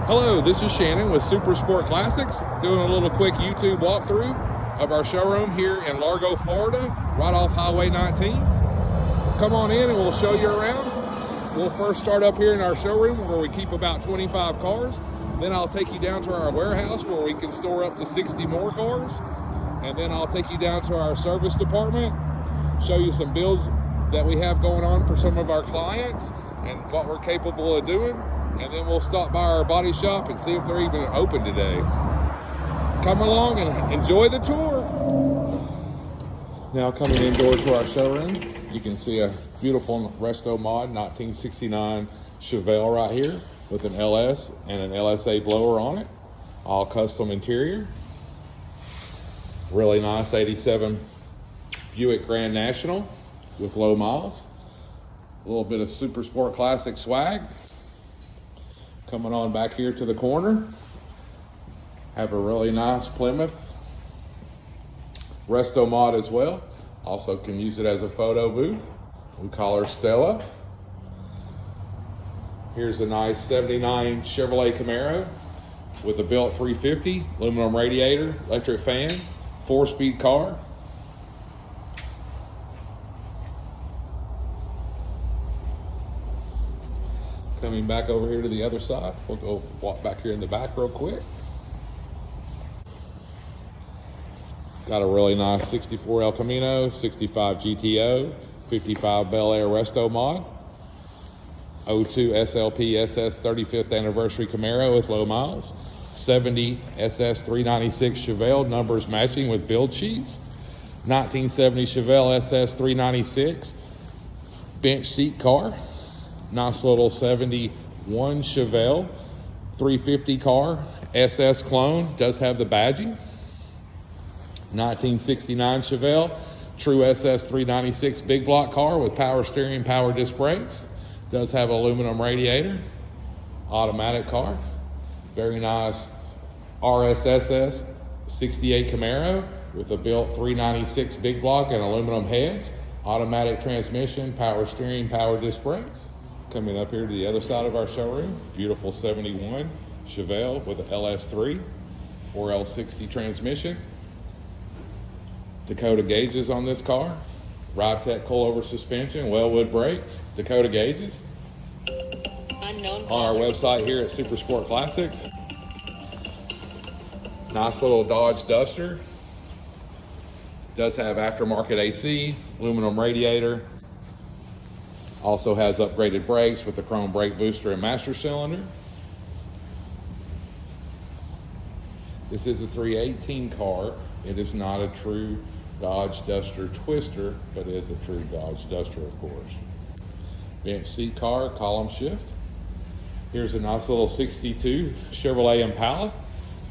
Hello, this is Shannon with SuperSport Classics, doing a little quick YouTube walkthrough of our showroom here in Largo, Florida, right off Highway 19. Come on in and we'll show you around. We'll first start up here in our showroom where we keep about 25 cars. Then I'll take you down to our warehouse where we can store up to 60 more cars. And then I'll take you down to our service department, show you some builds that we have going on for some of our clients and what we're capable of doing. And then we'll stop by our body shop and see if they're even open today. Come along and enjoy the tour. Now coming indoor to our showroom, you can see a beautiful Resto Mod 1969 Chevelle right here with an LS and an LSA blower on it. All custom interior. Really nice 87 Buick Grand National with low miles. A little bit of SuperSport Classic swag. Coming on back here to the corner, have a really nice Plymouth Resto Mod as well. Also can use it as a photo booth. We call her Stella. Here's a nice 79 Chevrolet Camaro with a built 350, aluminum radiator, electric fan, 4-speed car. Coming back over here to the other side, we'll go walk back here in the back real quick. Got a really nice 64 El Camino, 65 GTO, 55 Bel Air Resto Mod, 02 SLP SS 35th Anniversary Camaro with low miles, 70 SS 396 Chevelle, numbers matching with build sheets, 1970 Chevelle SS 396 bench seat car. Nice little 71 Chevelle 350 car, SS clone, does have the badging. 1969 Chevelle, true SS 396 big block car with power steering, power disc brakes. Does have aluminum radiator, automatic car. Very nice RSSS 68 Camaro with a built 396 big block and aluminum heads. Automatic transmission, power steering, power disc brakes. Coming up here to the other side of our showroom, beautiful 71 Chevelle with a LS3, 4L60 transmission. Dakota gauges on this car. Ride-Tech coilover suspension, Wellwood brakes, Dakota gauges. On our website here at SuperSport Classics. Nice little Dodge Duster. Does have aftermarket AC, aluminum radiator. Also has upgraded brakes with the chrome brake booster and master cylinder. This is a 318 car. It is not a true Dodge Duster Twister, but is a true Dodge Duster, of course. Bench seat car, column shift. Here's a nice little 62 Chevrolet Impala.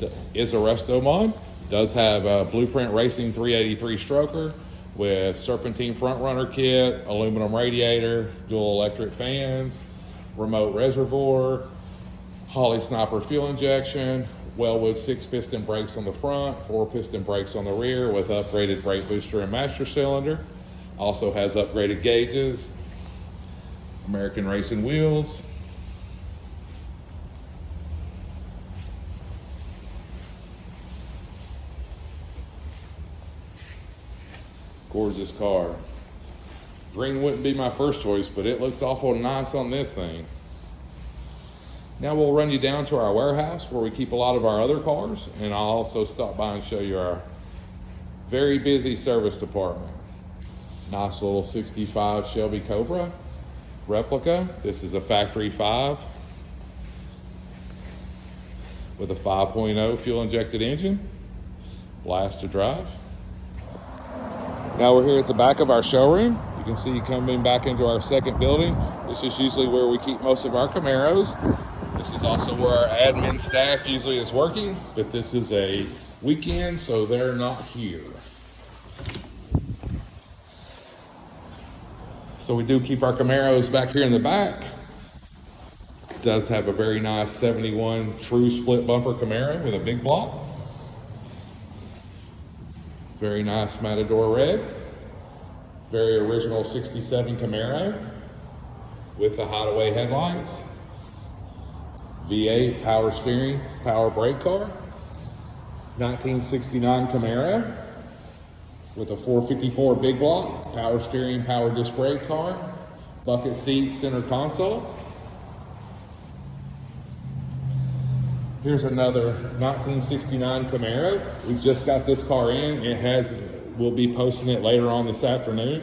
That is a Resto Mod. Does have a Blueprint Racing 383 stroker with serpentine front runner kit, aluminum radiator, dual electric fans, remote reservoir, Holley Sniper fuel injection, Wellwood 6-piston brakes on the front, 4-piston brakes on the rear with upgraded brake booster and master cylinder. Also has upgraded gauges, American Racing wheels. Gorgeous car. Green wouldn't be my first choice, but it looks awful nice on this thing. Now we'll run you down to our warehouse where we keep a lot of our other cars, and I'll also stop by and show you our very busy service department. Nice little 65 Shelby Cobra replica. This is a factory 5 with a 5.0 fuel injected engine. Blast to drive. Now we're here at the back of our showroom. You can see coming back into our second building. This is usually where we keep most of our Camaros. This is also where our admin staff usually is working, but this is a weekend, so they're not here. So we do keep our Camaros back here in the back. It does have a very nice 71 true split bumper Camaro with a big block. Very nice Matador red. Very original 67 Camaro with the hideaway headlights. V8 power steering, power brake car. 1969 Camaro with a 454 big block, power steering, power disc brake car, bucket seat, center console. Here's another 1969 Camaro. We just got this car in. We'll be posting it later on this afternoon.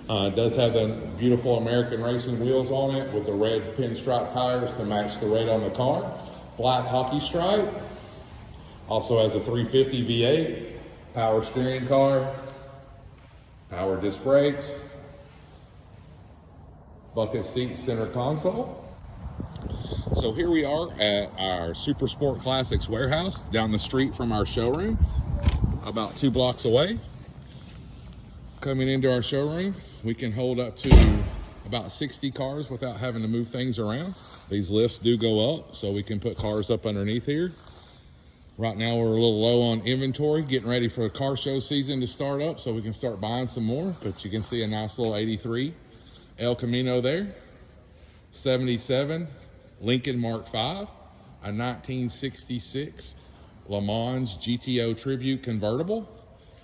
It does have the beautiful American racing wheels on it with the red pinstripe tires to match the red on the car. Black hockey stripe. Also has a 350 V8, power steering car, power disc brakes, bucket seat, center console. So here we are at our SuperSport Classics warehouse down the street from our showroom, about 2 blocks away. Coming into our showroom, we can hold up to about 60 cars without having to move things around. These lifts do go up, so we can put cars up underneath here. Right now we're a little low on inventory, getting ready for the car show season to start up so we can start buying some more. But you can see a nice little 83 El Camino there, 77 Lincoln Mark V, a 1966 Le Mans GTO Tribute convertible.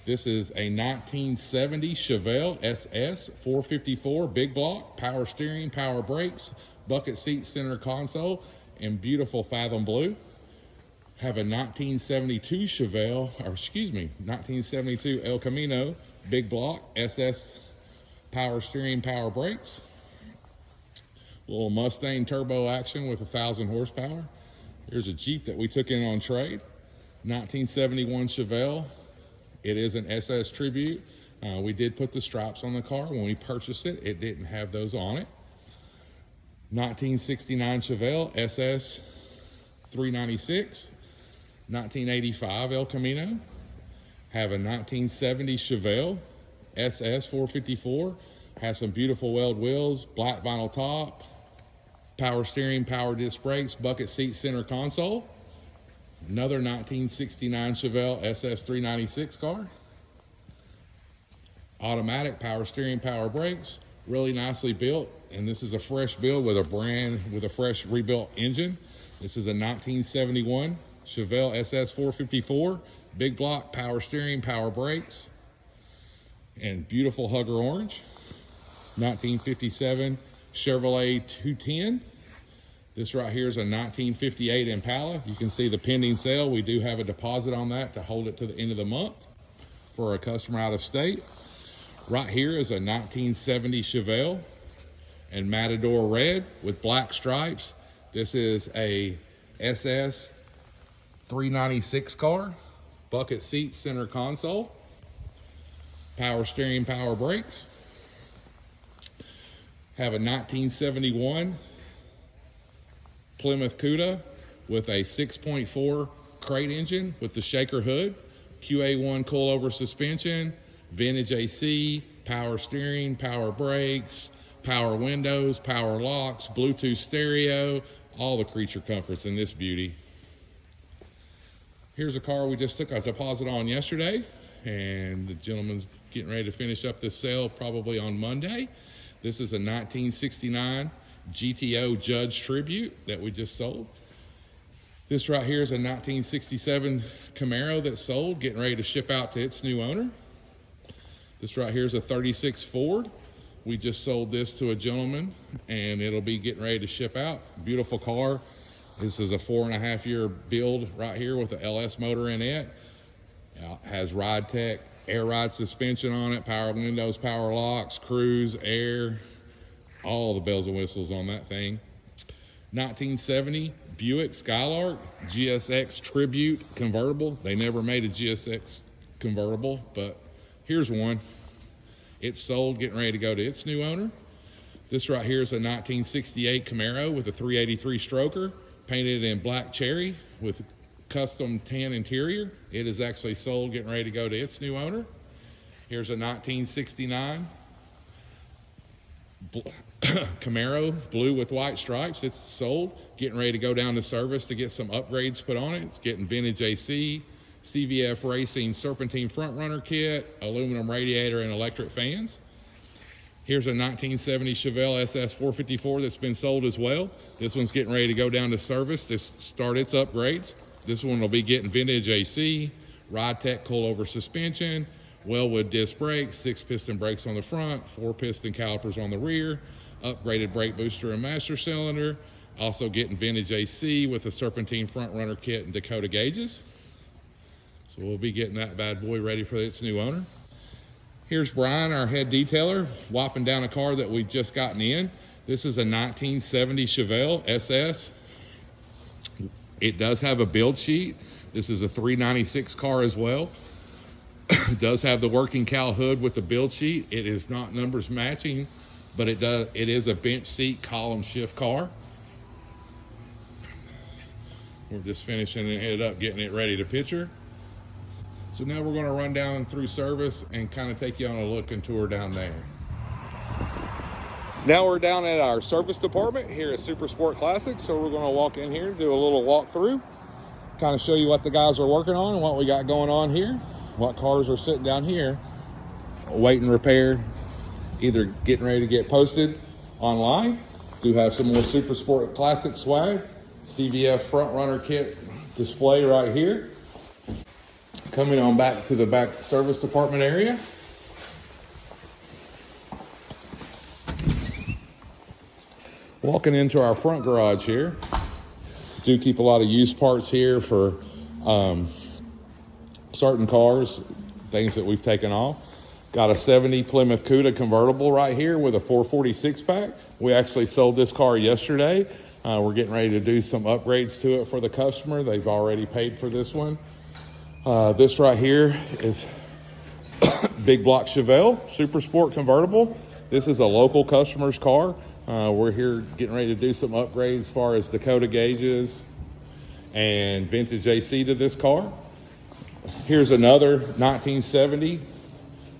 This is a 1970 Chevelle SS 454 big block, power steering, power brakes, bucket seat, center console, and beautiful Fathom blue. Have a 1972 1972 El Camino big block, SS power steering, power brakes. Little Mustang turbo action with 1,000 horsepower. Here's a Jeep that we took in on trade. 1971 Chevelle. It is an SS Tribute. We did put the stripes on the car. When we purchased it, it didn't have those on it. 1969 Chevelle SS 396. 1985 El Camino. Have a 1970 Chevelle SS 454. Has some beautiful weld wheels, black vinyl top, power steering, power disc brakes, bucket seat, center console. Another 1969 Chevelle SS 396 car. Automatic, power steering, power brakes, really nicely built. And this is a fresh build with a fresh rebuilt engine. This is a 1971 Chevelle SS 454, big block, power steering, power brakes, and beautiful Hugger orange. 1957 Chevrolet 210. This right here is a 1958 Impala. You can see the pending sale. We do have a deposit on that to hold it to the end of the month for a customer out of state. Right here is a 1970 Chevelle and Matador red with black stripes. This is a SS 396 car, bucket seat, center console, power steering, power brakes. Have a 1971 Plymouth Cuda with a 6.4 crate engine with the shaker hood, QA1 coilover suspension, vintage AC, power steering, power brakes, power windows, power locks, Bluetooth stereo, all the creature comforts in this beauty. Here's a car we just took a deposit on yesterday, and the gentleman's getting ready to finish up this sale probably on Monday. This is a 1969 GTO Judge Tribute that we just sold. This right here is a 1967 Camaro that sold, getting ready to ship out to its new owner. This right here is a 36 Ford. We just sold this to a gentleman, and it'll be getting ready to ship out. Beautiful car. This is a 4.5-year build right here with the LS motor in it. Has Ride Tech air ride suspension on it, power windows, power locks, cruise, air, all the bells and whistles on that thing. 1970 Buick Skylark GSX Tribute convertible. They never made a GSX convertible, but here's one. It's sold, getting ready to go to its new owner. This right here is a 1968 Camaro with a 383 stroker, painted in black cherry with custom tan interior. It is actually sold, getting ready to go to its new owner. Here's a 1969 Camaro, blue with white stripes. It's sold, getting ready to go down to service to get some upgrades put on it. It's getting vintage AC, CVF Racing Serpentine front runner kit, aluminum radiator, and electric fans. Here's a 1970 Chevelle SS 454 that's been sold as well. This one's getting ready to go down to service to start its upgrades. This one will be getting vintage AC, Ride Tech coilover suspension, Wellwood disc brakes, 6-piston brakes on the front, 4-piston calipers on the rear, upgraded brake booster and master cylinder. Also getting vintage AC with a serpentine front runner kit and Dakota gauges. So we'll be getting that bad boy ready for its new owner. Here's Brian, our head detailer, wiping down a car that we just gotten in. This is a 1970 Chevelle SS. It does have a build sheet. This is a 396 car as well. It does have the working cowl hood with the build sheet. It is not numbers matching, but it is a bench seat column shift car. We're just finishing it up, getting it ready to picture. So now we're going to run down through service and kind of take you on a look and tour down there. Now we're down at our service department here at SuperSport Classics. So we're going to walk in here, do a little walkthrough, kind of show you what the guys are working on and what we got going on here, what cars are sitting down here, waiting repair, either getting ready to get posted online. Do have some more SuperSport Classic swag, CVF front runner kit display right here. Coming on back to the back service department area. Walking into our front garage here. Do keep a lot of used parts here for certain cars, things that we've taken off. Got a 70 Plymouth Cuda convertible right here with a 446 pack. We actually sold this car yesterday. We're getting ready to do some upgrades to it for the customer. They've already paid for this one. This right here is Big Block Chevelle SuperSport convertible. This is a local customer's car. We're here getting ready to do some upgrades as far as Dakota gauges and vintage AC to this car. Here's another 1970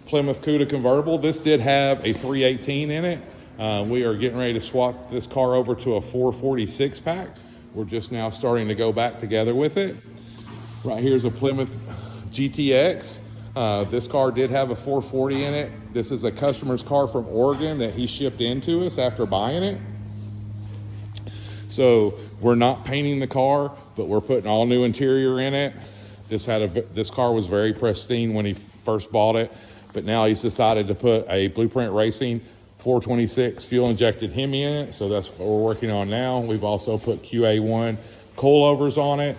Plymouth Cuda convertible. This did have a 318 in it. We are getting ready to swap this car over to a 446 pack. We're just now starting to go back together with it. Right here's a Plymouth GTX. This car did have a 440 in it. This is a customer's car from Oregon that he shipped into us after buying it. So we're not painting the car, but we're putting all new interior in it. This car was very pristine when he first bought it, but now he's decided to put a Blueprint Racing 426 fuel injected Hemi in it. So that's what we're working on now. We've also put QA1 coilovers on it.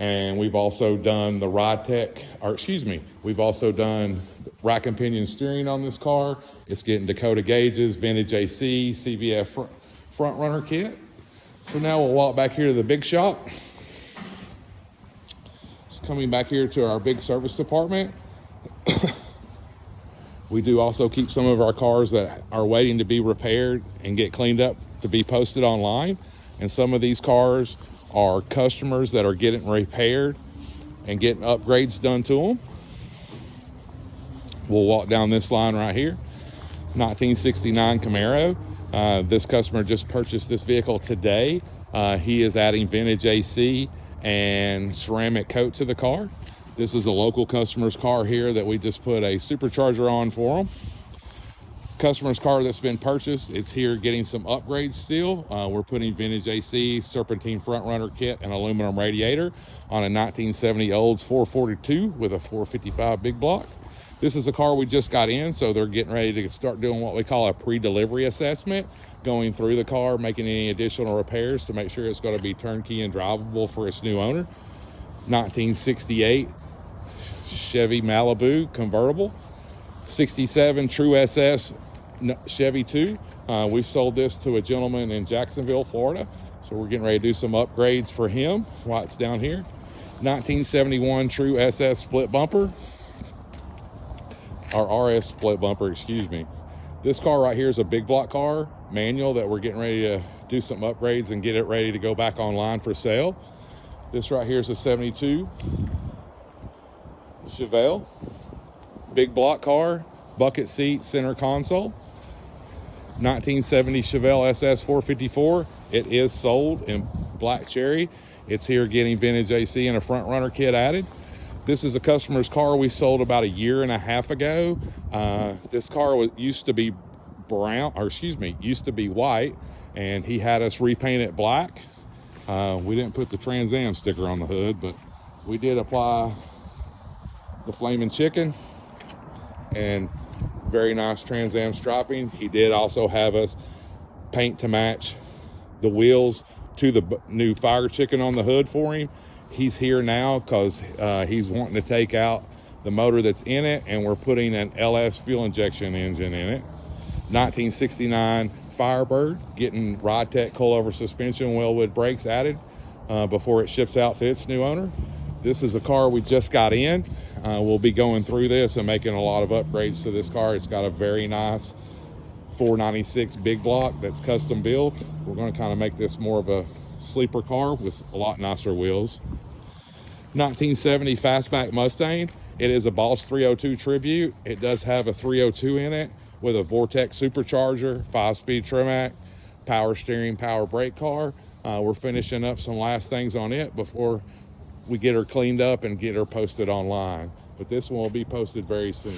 And we've also done the we've also done rack and pinion steering on this car. It's getting Dakota gauges, vintage AC, CVF front runner kit. So now we'll walk back here to the big shop. So coming back here to our big service department. We do also keep some of our cars that are waiting to be repaired and get cleaned up to be posted online. And some of these cars are customers that are getting repaired and getting upgrades done to them. We'll walk down this line right here. 1969 Camaro. This customer just purchased this vehicle today. He is adding vintage AC and ceramic coat to the car. This is a local customer's car here that we just put a supercharger on for him. Customer's car that's been purchased, it's here getting some upgrades still. We're putting vintage AC, serpentine front runner kit, and aluminum radiator on a 1970 Olds 442 with a 455 big block. This is a car we just got in, so they're getting ready to start doing what we call a pre-delivery assessment, going through the car, making any additional repairs to make sure it's going to be turnkey and drivable for its new owner. 1968 Chevy Malibu convertible. 67 True SS Chevy 2. We sold this to a gentleman in Jacksonville, Florida. So we're getting ready to do some upgrades for him while it's down here. 1971 True SS split bumper. Or RS split bumper, excuse me. This car right here is a big block car, manual, that we're getting ready to do some upgrades and get it ready to go back online for sale. This right here is a 72 Chevelle. Big block car, bucket seat, center console. 1970 Chevelle SS 454. It is sold in black cherry. It's here getting vintage AC and a front runner kit added. This is a customer's car we sold about a year and a half ago. This car used to be brown, or excuse me, used to be white, and he had us repaint it black. We didn't put the Trans Am sticker on the hood, but we did apply the Flamin' Chicken and very nice Trans Am striping. He did also have us paint to match the wheels to the new Fire Chicken on the hood for him. He's here now because he's wanting to take out the motor that's in it, and we're putting an LS fuel injection engine in it. 1969 Firebird, getting RideTech coilover suspension, Wellwood brakes added before it ships out to its new owner. This is a car we just got in. We'll be going through this and making a lot of upgrades to this car. It's got a very nice 496 big block that's custom built. We're going to kind of make this more of a sleeper car with a lot nicer wheels. 1970 Fastback Mustang. It is a Boss 302 Tribute. It does have a 302 in it with a Vortex supercharger, 5-speed Trimac, power steering, power brake car. We're finishing up some last things on it before we get her cleaned up and get her posted online. But this one will be posted very soon.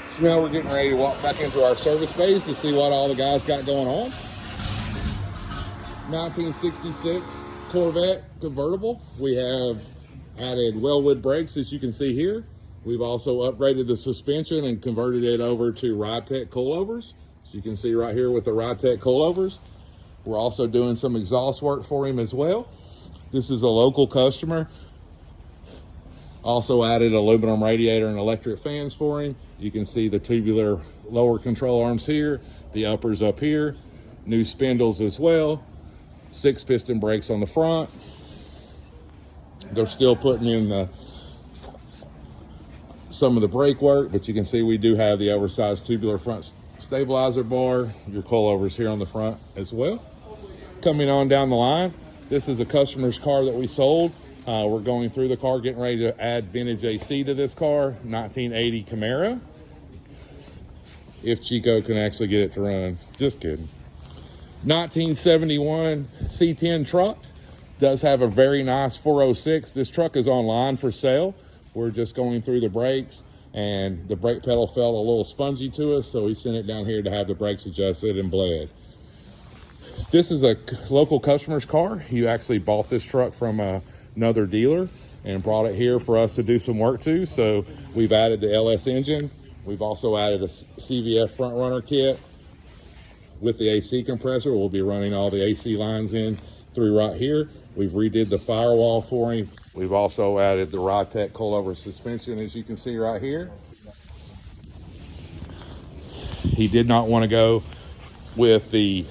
So now we're getting ready to walk back into our service bays to see what all the guys got going on. 1966 Corvette convertible. We have added Wellwood brakes, as you can see here. We've also upgraded the suspension and converted it over to RideTech coilovers. As you can see right here with the RideTech coilovers. We're also doing some exhaust work for him as well. This is a local customer. Also added aluminum radiator and electric fans for him. You can see the tubular lower control arms here, the uppers up here, new spindles as well, 6-piston brakes on the front. They're still putting in some of the brake work, but you can see we do have the oversized tubular front stabilizer bar, your coilovers here on the front as well. Coming on down the line, this is a customer's car that we sold. We're going through the car, getting ready to add vintage AC to this car. 1980 Camaro. If Chico can actually get it to run. Just kidding. 1971 C10 truck. Does have a very nice 406. This truck is online for sale. We're just going through the brakes, and the brake pedal felt a little spongy to us, so we sent it down here to have the brakes adjusted and bled. This is a local customer's car. He actually bought this truck from another dealer and brought it here for us to do some work to. So we've added the LS engine. We've also added a CVF front runner kit with the AC compressor. We'll be running all the AC lines in through right here. We've redid the firewall for him. We've also added the RideTech coilover suspension, as you can see right here. He did not want to go with the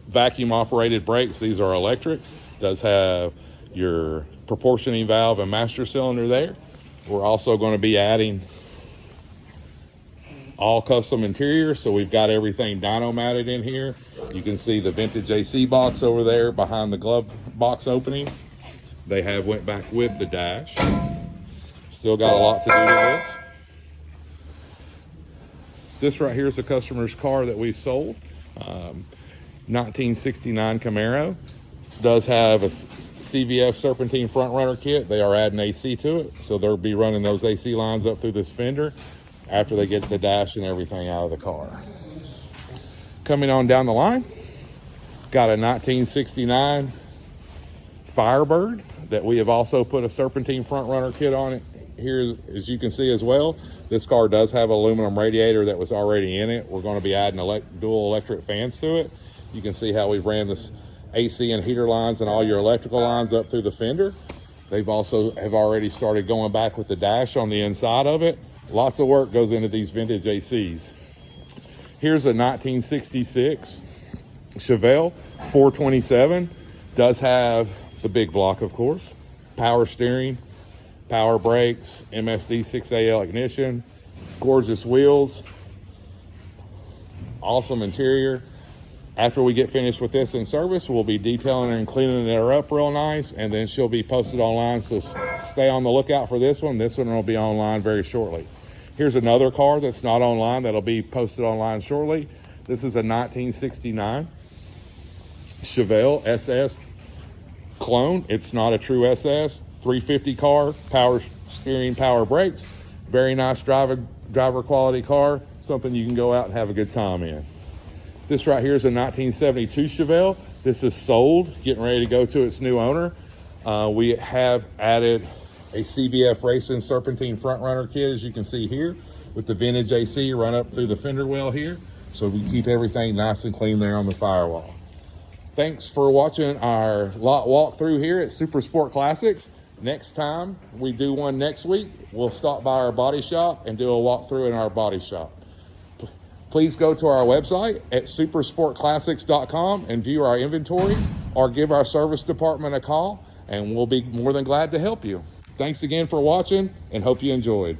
vacuum operated brakes. These are electric. Does have your proportioning valve and master cylinder there. We're also going to be adding all custom interior, so we've got everything dyno matted in here. You can see the vintage AC box over there behind the glove box opening. They have went back with the dash. Still got a lot to do to this. This right here is a customer's car that we sold. 1969 Camaro. Does have a CVF serpentine front runner kit. They are adding AC to it, so they'll be running those AC lines up through this fender after they get the dash and everything out of the car. Coming on down the line, got a 1969 Firebird that we have also put a serpentine front runner kit on it here, as you can see as well. This car does have an aluminum radiator that was already in it. We're going to be adding dual electric fans to it. You can see how we've ran this AC and heater lines and all your electrical lines up through the fender. They've also have already started going back with the dash on the inside of it. Lots of work goes into these vintage ACs. Here's a 1966 Chevelle 427. Does have the big block, of course. Power steering, power brakes, MSD 6AL ignition, gorgeous wheels, awesome interior. After we get finished with this in service, we'll be detailing her and cleaning her up real nice, and then she'll be posted online, so stay on the lookout for this one. This one will be online very shortly. Here's another car that's not online that'll be posted online shortly. This is a 1969 Chevelle SS clone. It's not a true SS. 350 car, power steering, power brakes. Very nice driver quality car. something you can go out and have a good time in. This right here is a 1972 Chevelle. This is sold, getting ready to go to its new owner. We have added a CBF Racing Serpentine front runner kit, as you can see here, with the vintage AC run up through the fender well here, so we keep everything nice and clean there on the firewall. Thanks for watching our lot walkthrough here at SuperSport Classics. Next time we do one next week, we'll stop by our body shop and do a walkthrough in our body shop. Please go to our website at supersportclassics.com and view our inventory, or give our service department a call, and we'll be more than glad to help you. Thanks again for watching, and hope you enjoyed.